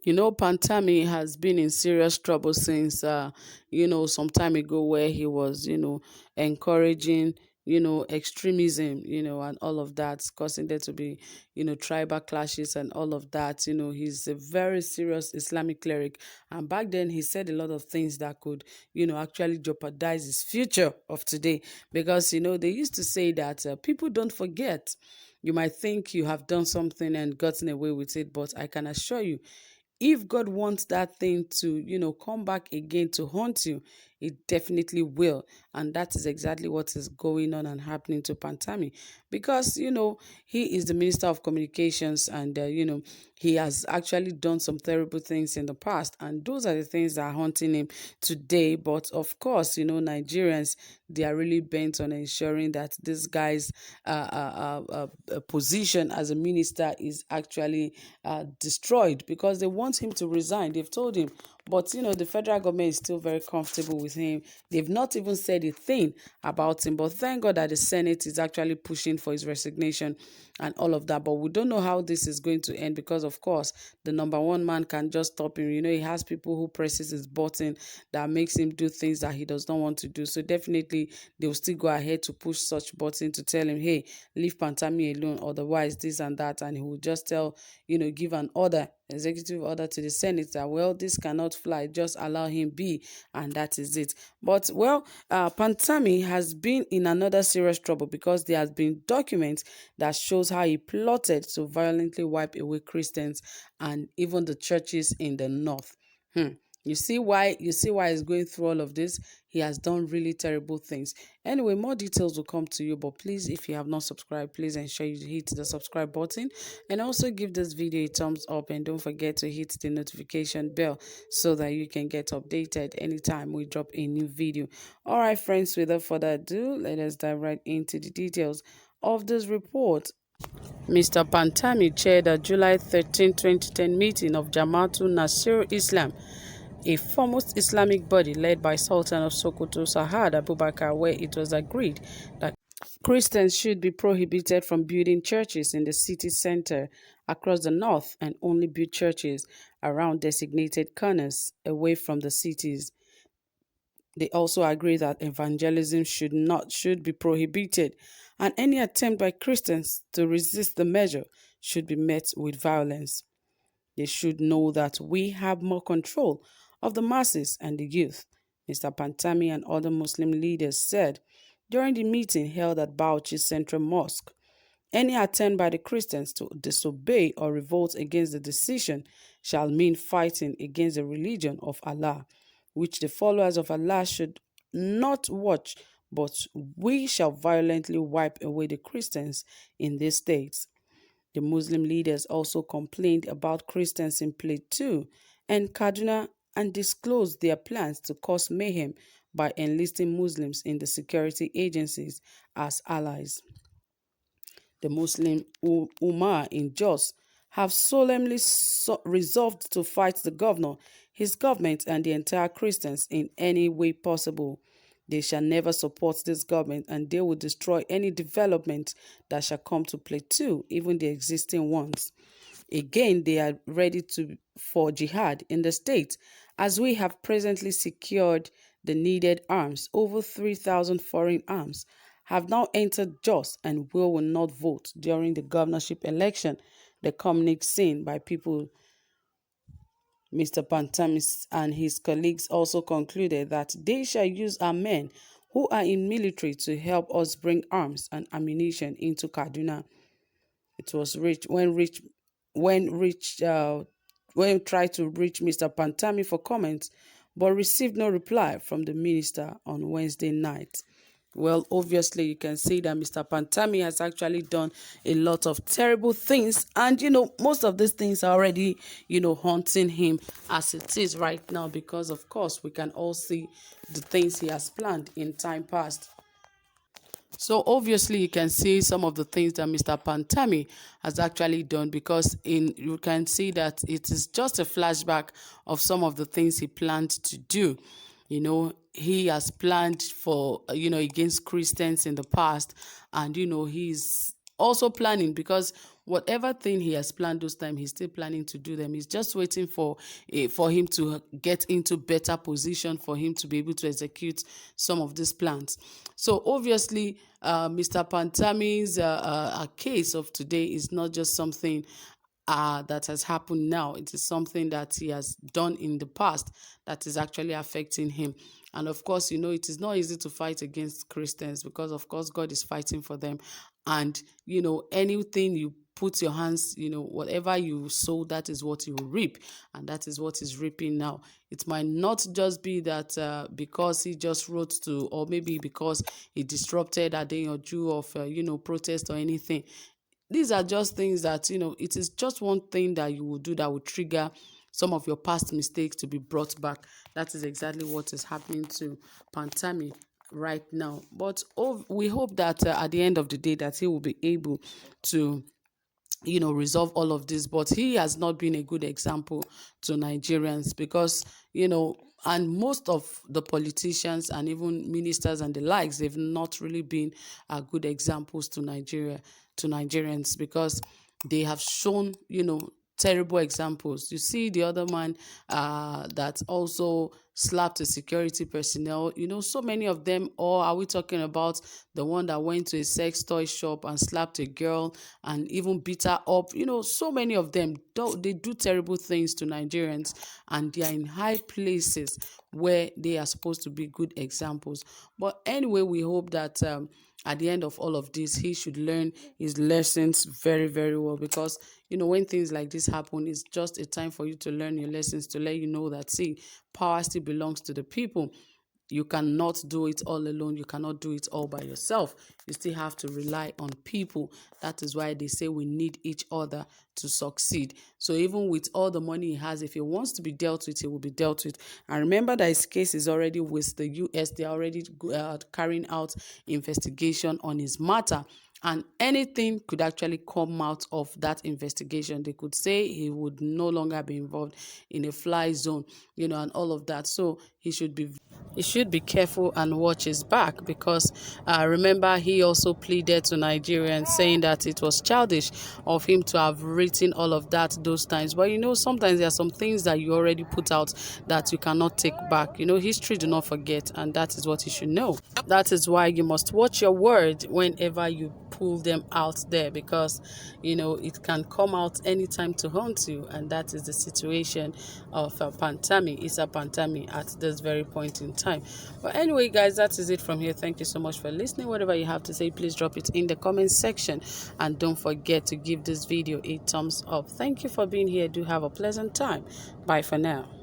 Pantami has been in serious trouble since, some time ago, where he was, encouraging, extremism, and all of that, causing there to be, tribal clashes and all of that. He's a very serious Islamic cleric. And back then, he said a lot of things that could, actually jeopardize his future of today. Because, they used to say that people don't forget. You might think you have done something and gotten away with it, but I can assure you, if God wants that thing to, come back again to haunt you, it definitely will. And that is exactly what is going on and happening to Pantami. Because, he is the Minister of Communications, and, he has actually done some terrible things in the past. And those are the things that are haunting him today. But of course, Nigerians, they are really bent on ensuring that this guy's position as a minister is actually destroyed, because they want him to resign. They've told him, but the federal government is still very comfortable with him. They've not even said a thing about him. But thank God that the Senate is actually pushing for his resignation and all of that. But we don't know how this is going to end, because of course the number one man can just stop him. He has people who presses his button that makes him do things that he does not want to do. So definitely they will still go ahead to push such button to tell him, hey, leave Pantami alone, otherwise this and that. And he will just tell, give an order, executive order to the Senate that, well, this cannot fly, just allow him be, and that is it. But, well, Pantami has been in another serious trouble, because there has been documents that shows how he plotted to violently wipe away Christians and even the churches in the north. You see why he's going through all of this. He has done really terrible things. Anyway, more details will come to you, but please, if you have not subscribed, please ensure you hit the subscribe button, and also give this video a thumbs up, and don't forget to hit the notification bell so that you can get updated anytime we drop a new video. All right, friends, without further ado, let us dive right into the details of this report. Mr. Pantami chaired a July 13, 2010 meeting of Jamaatul Nasir Islam, a foremost Islamic body led by Sultan of Sokoto Sahad Abubakar, where it was agreed that Christians should be prohibited from building churches in the city center across the north, and only build churches around designated corners away from the cities. They also agree that evangelism should be prohibited, and any attempt by Christians to resist the measure should be met with violence. They should know that we have more control of the masses and the youth, Mr. Pantami and other Muslim leaders said during the meeting held at Bauchi Central Mosque. Any attempt by the Christians to disobey or revolt against the decision shall mean fighting against the religion of Allah, which the followers of Allah should not watch, but we shall violently wipe away the Christians in these states. The Muslim leaders also complained about Christians in Plateau and Kaduna, and disclosed their plans to cause mayhem by enlisting Muslims in the security agencies as allies. The Muslim Ummah in Jos have solemnly resolved to fight the governor, his government, and the entire Christians in any way possible. They shall never support this government, and they will destroy any development that shall come to Plateau, even the existing ones. Again, they are ready for jihad in the state, as we have presently secured the needed arms. Over 3,000 foreign arms have now entered Jos, and will not vote during the governorship election. The communique seen by people, Mr. Pantamis and his colleagues also concluded that they shall use our men who are in military to help us bring arms and ammunition into Kaduna. It was when tried to reach Mr. Pantami for comments, but received no reply from the minister on Wednesday night. Well, obviously, you can see that Mr. Pantami has actually done a lot of terrible things. And, most of these things are already, haunting him as it is right now, because, of course, we can all see the things he has planned in time past. So obviously you can see some of the things that Mr. Pantami has actually done, because you can see that it is just a flashback of some of the things he planned to do. He has planned for, against Christians in the past, and, he's also planning, because whatever thing he has planned those time, he's still planning to do them. He's just waiting for him to get into better position for him to be able to execute some of these plans. So obviously, Mr. Pantami's case of today is not just something that has happened now. It is something that he has done in the past that is actually affecting him. And of course, it is not easy to fight against Christians because, of course, God is fighting for them. And, anything you put your hands, whatever you sow, that is what you reap. And that is what is reaping now. It might not just be that because he just wrote to, or maybe because he disrupted a day or two of, protest or anything. These are just things that, it is just one thing that you will do that will trigger some of your past mistakes to be brought back. That is exactly what is happening to Pantami right now. But we hope that at the end of the day that he will be able to resolve all of this. But he has not been a good example to Nigerians because, and most of the politicians and even ministers and the likes, they've not really been good examples to Nigerians, because they have shown, terrible examples. You see the other man that also slapped a security personnel, so many of them. Or are we talking about the one that went to a sex toy shop and slapped a girl and even beat her up? So many of them, they do terrible things to Nigerians, and they are in high places where they are supposed to be good examples. But anyway, we hope that at the end of all of this, he should learn his lessons very, very well, because, when things like this happen, it's just a time for you to learn your lessons, to let you know that, see, power still belongs to the people. You cannot do it all alone. You cannot do it all by yourself. You still have to rely on people. That is why they say we need each other to succeed. So even with all the money he has, if he wants to be dealt with, he will be dealt with. And remember that his case is already with the US. They are already carrying out investigation on his matter. And anything could actually come out of that investigation. They could say he would no longer be involved in a fly zone, and all of that. So he should be careful and watch his back, because remember, he also pleaded to Nigerians saying that it was childish of him to have written all of that those times. But sometimes there are some things that you already put out that you cannot take back. History do not forget, and that is what you should know. That is why you must watch your word whenever you pull them out there, because it can come out anytime to haunt you, and that is the situation of Pantami, Issa Pantami, at this very point in time. But anyway, guys, that is it from here. Thank you so much for listening. Whatever you have to say, please drop it in the comment section, and don't forget to give this video a thumbs up. Thank you for being here. Do have a pleasant time. Bye for now.